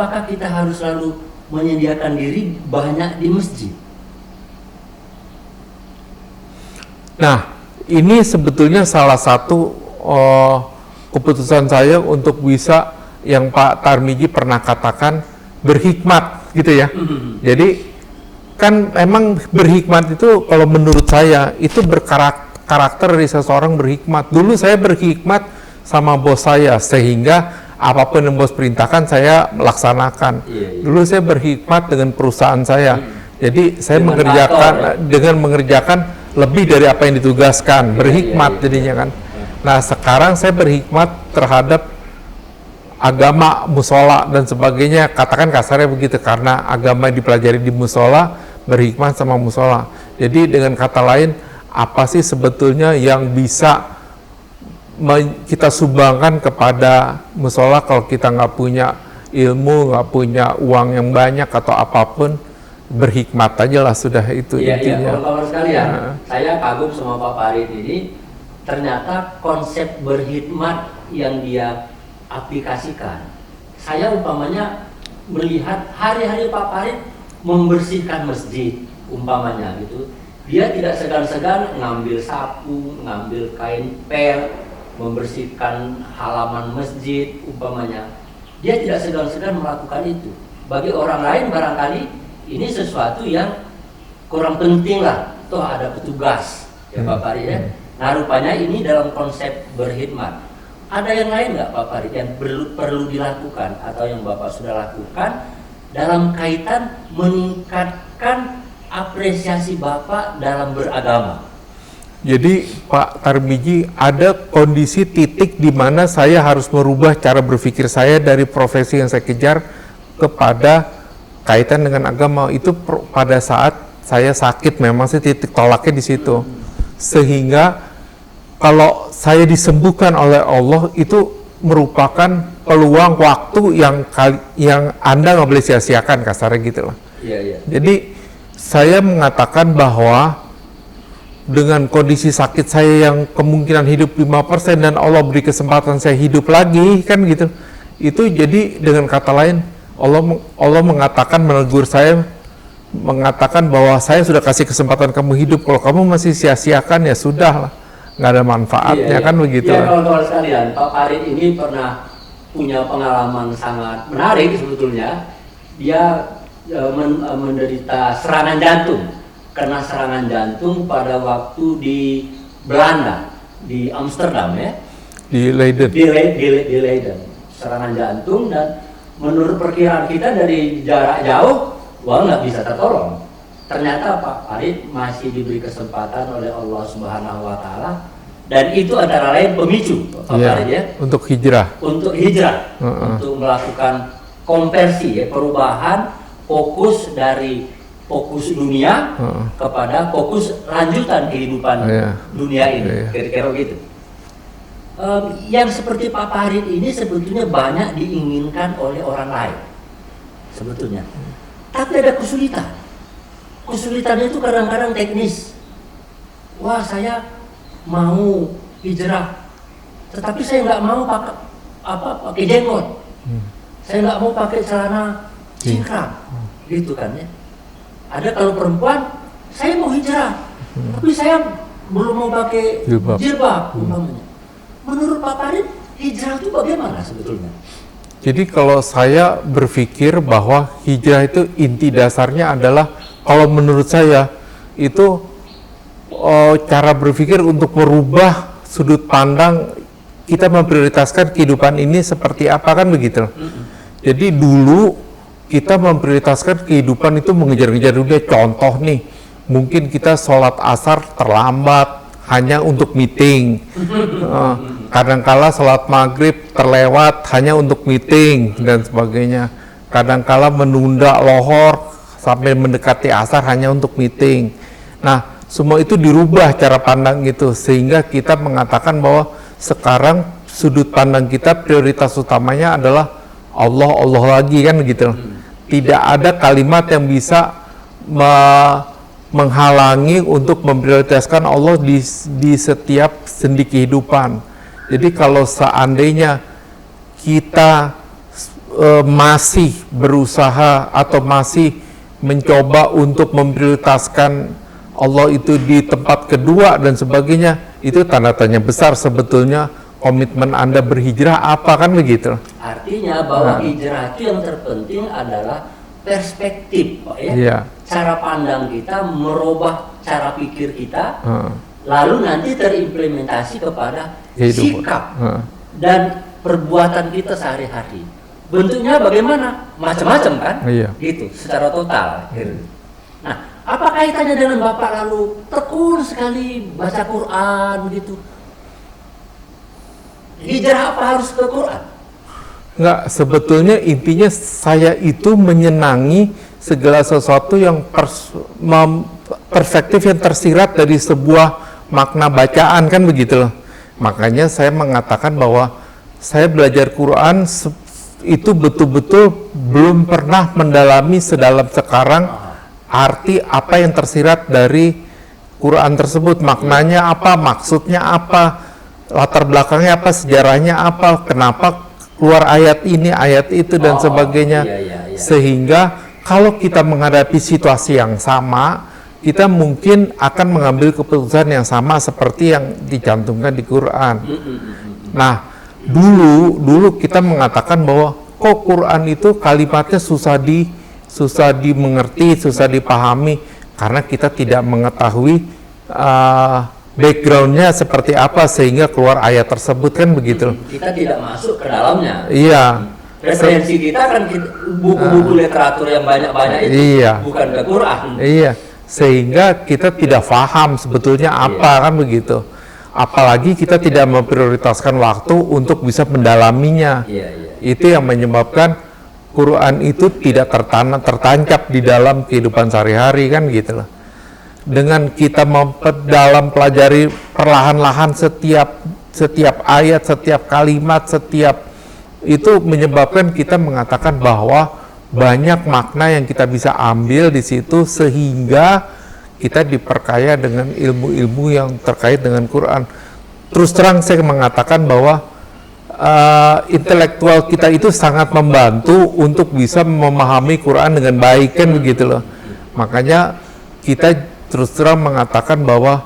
apakah kita harus selalu menyediakan diri banyak di masjid? Nah, ini sebetulnya salah satu keputusan saya untuk bisa yang Pak Tarmiji pernah katakan berhikmat gitu ya. Jadi kan emang berhikmat itu kalau menurut saya itu berkarakter dari seseorang berhikmat. Dulu saya berhikmat sama bos saya sehingga apapun yang bos perintahkan saya laksanakan. Dulu saya berhikmat dengan perusahaan saya. Jadi saya dengan mengerjakan lebih dari apa yang ditugaskan, berhikmat jadinya kan. Nah, sekarang saya berhikmat terhadap agama, musola dan sebagainya, katakan kasarnya begitu, karena agama yang dipelajari di musola, berhikmat sama musola. Jadi dengan kata lain, apa sih sebetulnya yang bisa kita sumbangkan kepada musola kalau kita nggak punya ilmu, nggak punya uang yang banyak atau apapun, berhikmat aja lah sudah itu intinya. Kawan-kawan sekalian, saya kagum sama Pak Farid ini. Ternyata konsep berhikmat yang dia aplikasikan. Saya umpamanya melihat hari-hari Pak Farid membersihkan masjid umpamanya gitu. Dia tidak segan-segan ngambil sapu, ngambil kain pel, membersihkan halaman masjid umpamanya. Dia tidak segan-segan melakukan itu. Bagi orang lain barangkali ini sesuatu yang kurang penting lah. Toh ada petugas ya Pak Farid ya. Nah rupanya ini dalam konsep berhikmat. Ada yang lain nggak Pak Farid yang perlu dilakukan atau yang Bapak sudah lakukan dalam kaitan meningkatkan apresiasi Bapak dalam beragama? Jadi Pak Tarmiji, ada kondisi titik di mana saya harus merubah cara berpikir saya dari profesi yang saya kejar kepada kaitan dengan agama. Itu pada saat saya sakit, memang sih titik tolaknya di situ. Sehingga kalau saya disembuhkan oleh Allah, itu merupakan peluang waktu yang Anda nggak boleh sia-siakan, kasarnya gitu lah. Jadi saya mengatakan bahwa dengan kondisi sakit saya yang kemungkinan hidup 5% dan Allah beri kesempatan saya hidup lagi, kan gitu. Itu jadi dengan kata lain, Allah mengatakan, menegur saya, mengatakan bahwa saya sudah kasih kesempatan kamu hidup, kalau kamu masih sia-siakan ya sudah lah, nggak ada manfaatnya, kan begitu. Iya, kawan-kawan sekalian, Pak Farid ini pernah punya pengalaman sangat menarik sebetulnya. Dia menderita serangan jantung. Karena serangan jantung pada waktu di Belanda, di Amsterdam ya, di Leiden. Di Leiden, serangan jantung, dan menurut perkiraan kita dari jarak jauh, wah nggak bisa tertolong. Ternyata Pak Farid masih diberi kesempatan oleh Allah Subhanahu Wa Taala, dan itu antara lain pemicu Pak Farid ya, untuk hijrah, untuk melakukan konversi ya, perubahan fokus dari fokus dunia kepada fokus lanjutan kehidupan dunia ini, kira-kira gitu. Yang seperti Pak Farid ini sebetulnya banyak diinginkan oleh orang lain sebetulnya, tapi ada kesulitan. Kesulitannya itu kadang-kadang teknis. Wah, saya mau hijrah, tetapi saya nggak mau pakai jenggot, saya nggak mau pakai celana cingkrang, gitu kan ya. Ada kalau perempuan, saya mau hijrah, tapi saya belum mau pakai jilbab umpamanya. Menurut Pak Farid, hijrah itu bagaimana sebetulnya? Jadi kalau saya berpikir bahwa hijrah itu inti dasarnya adalah, kalau menurut saya itu cara berpikir untuk merubah sudut pandang kita, memprioritaskan kehidupan ini seperti apa, kan begitu. Jadi dulu kita memprioritaskan kehidupan itu mengejar-ngejar dunia. Contoh nih, mungkin kita sholat asar terlambat hanya untuk meeting, kadangkala sholat maghrib terlewat hanya untuk meeting dan sebagainya, kadangkala menunda lohor sampai mendekati asar hanya untuk meeting. Nah, semua itu dirubah cara pandang itu, sehingga kita mengatakan bahwa sekarang sudut pandang kita prioritas utamanya adalah Allah, Allah lagi, kan gitu. Tidak ada kalimat yang bisa menghalangi untuk memprioritaskan Allah di setiap sendi kehidupan. Jadi kalau seandainya kita masih berusaha atau masih mencoba untuk memprioritaskan Allah itu di tempat kedua dan sebagainya, itu tanda tanya besar sebetulnya. Komitmen Anda berhijrah apa, kan begitu? Artinya bahwa hijrah itu yang terpenting adalah perspektif, Pak, ya. Iya. Cara pandang kita, merubah cara pikir kita, lalu nanti terimplementasi kepada sikap dan perbuatan kita sehari-hari. Bentuknya bagaimana? Macam-macam kan? Iya. Gitu, secara total. Gitu. Nah, apa kaitannya dengan Bapak lalu tekun sekali baca Quran gitu? Hijrah apa harus ke Quran? Enggak, sebetulnya intinya saya itu menyenangi segala sesuatu yang perspektif yang tersirat dari sebuah makna bacaan, kan begitu loh. Makanya saya mengatakan bahwa saya belajar Quran itu betul-betul belum pernah mendalami sedalam sekarang arti apa yang tersirat dari Quran tersebut, maknanya apa, maksudnya apa, latar belakangnya apa, sejarahnya apa, kenapa keluar ayat ini, ayat itu, dan sebagainya. Iya. Sehingga kalau kita menghadapi situasi yang sama, kita mungkin akan mengambil keputusan yang sama seperti yang dicantumkan di Quran. Nah, dulu kita mengatakan bahwa kok Quran itu kalimatnya susah dimengerti, susah dipahami, karena kita tidak mengetahui backgroundnya seperti apa sehingga keluar ayat tersebut, kan begitu. Kita tidak masuk ke dalamnya. Iya. Referensi kita kan buku-buku literatur yang banyak-banyak itu, Iya. bukan ke Quran. Iya, sehingga kita tidak paham sebetulnya apa, kan begitu. Apalagi kita tidak memprioritaskan waktu untuk bisa mendalaminya. Iya. Itu yang menyebabkan Quran itu tidak tertancap di dalam kehidupan sehari-hari, kan gitu loh. Dengan kita memperdalam pelajari perlahan-lahan setiap ayat, setiap kalimat, setiap itu menyebabkan kita mengatakan bahwa banyak makna yang kita bisa ambil di situ, sehingga kita diperkaya dengan ilmu-ilmu yang terkait dengan Quran. Terus terang saya mengatakan bahwa intelektual kita itu sangat membantu untuk bisa memahami Quran dengan baik, kan begitu loh. Makanya kita terus terang mengatakan bahwa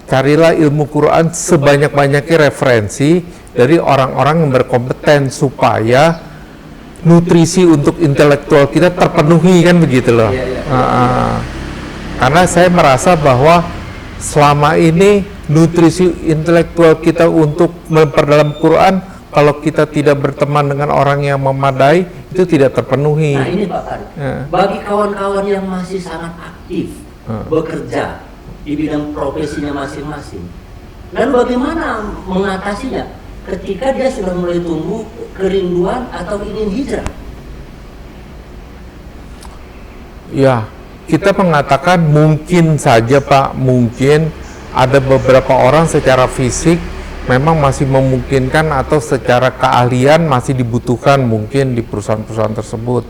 carilah ilmu Quran sebanyak-banyaknya referensi dari orang-orang yang berkompeten supaya nutrisi untuk intelektual kita terpenuhi, kan begitu loh. Karena saya merasa bahwa selama ini nutrisi intelektual kita untuk memperdalam Quran, kalau kita tidak berteman dengan orang yang memadai, itu tidak terpenuhi. Nah ini Pak Farid, bagi kawan-kawan yang masih sangat aktif bekerja di bidang profesinya masing-masing, dan bagaimana mengatasinya ketika dia sudah mulai tumbuh kerinduan atau ingin hijrah? Ya, kita mengatakan mungkin saja Pak, mungkin ada beberapa orang secara fisik memang masih memungkinkan atau secara keahlian masih dibutuhkan mungkin di perusahaan-perusahaan tersebut.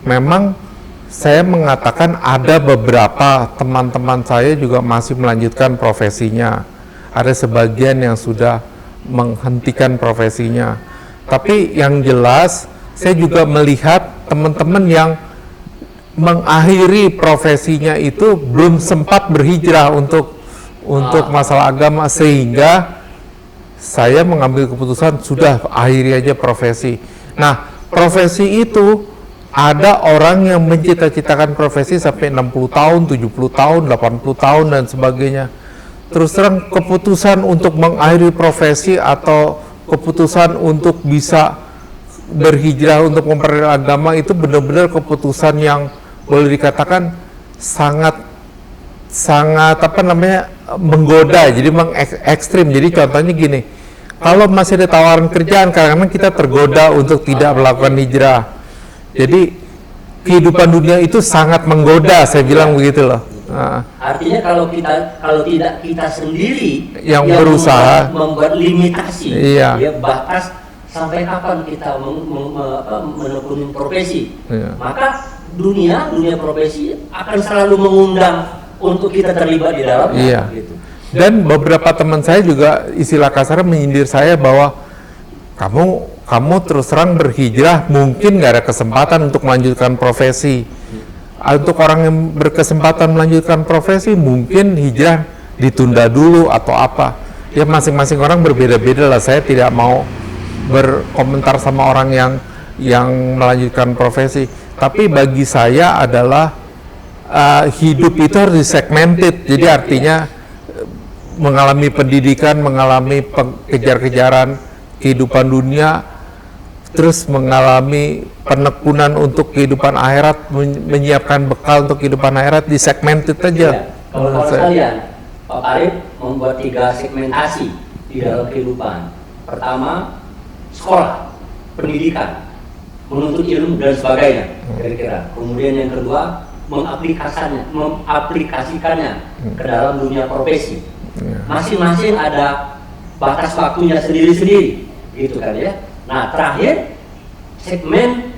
Memang saya mengatakan ada beberapa teman-teman saya juga masih melanjutkan profesinya. Ada sebagian yang sudah menghentikan profesinya. Tapi yang jelas saya juga melihat teman-teman yang mengakhiri profesinya itu belum sempat berhijrah untuk masalah agama, sehingga saya mengambil keputusan sudah akhiri aja profesi. Nah, profesi itu ada orang yang mencita-citakan profesi sampai 60 tahun, 70 tahun, 80 tahun dan sebagainya. Terus terang keputusan untuk mengakhiri profesi atau keputusan untuk bisa berhijrah untuk mempelajari agama itu benar-benar keputusan yang boleh dikatakan sangat menggoda, jadi ekstrim. Jadi contohnya gini, kalau masih ada tawaran kerjaan, kadang-kadang kita tergoda untuk tidak melakukan hijrah. Jadi kehidupan dunia itu sangat menggoda, saya bilang begitu loh. Artinya kalau tidak kita sendiri yang berusaha membuat limitasi, iya. Ya, batas sampai kapan kita menekuni profesi, iya. Maka dunia profesi akan selalu mengundang untuk kita terlibat di dalamnya. Iya. Gitu. Dan beberapa teman saya juga istilah kasarnya menyindir saya bahwa kamu kamu terus terang berhijrah, mungkin nggak ada kesempatan untuk melanjutkan profesi. Untuk orang yang berkesempatan melanjutkan profesi, mungkin hijrah ditunda dulu atau apa. Ya masing-masing orang berbeda-beda lah. Saya tidak mau berkomentar sama orang yang melanjutkan profesi. Tapi bagi saya adalah hidup itu harus disegmented. Jadi artinya mengalami pendidikan, mengalami kejar-kejaran kehidupan dunia, terus mengalami penekunan untuk kehidupan akhirat, menyiapkan bekal untuk kehidupan akhirat, di segmented aja. Ya, kalau sekalian, Pak Arif membuat 3 segmentasi di dalam kehidupan. Pertama, sekolah, pendidikan, menuntut ilmu dan sebagainya, kira-kira. Kemudian yang kedua, mengaplikasikannya ke dalam dunia profesi. Masing-masing ada batas waktunya sendiri-sendiri, gitu kan ya. Nah, terakhir segmen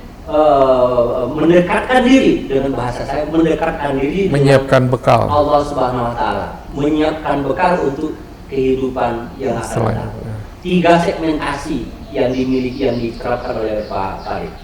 mendekatkan diri, dengan bahasa saya mendekatkan diri, menyiapkan bekal Allah Subhanahu Wa Taala, menyiapkan bekal untuk kehidupan yang akan datang. 3 segmentasi yang dimiliki, yang diterapkan oleh Pak Arif.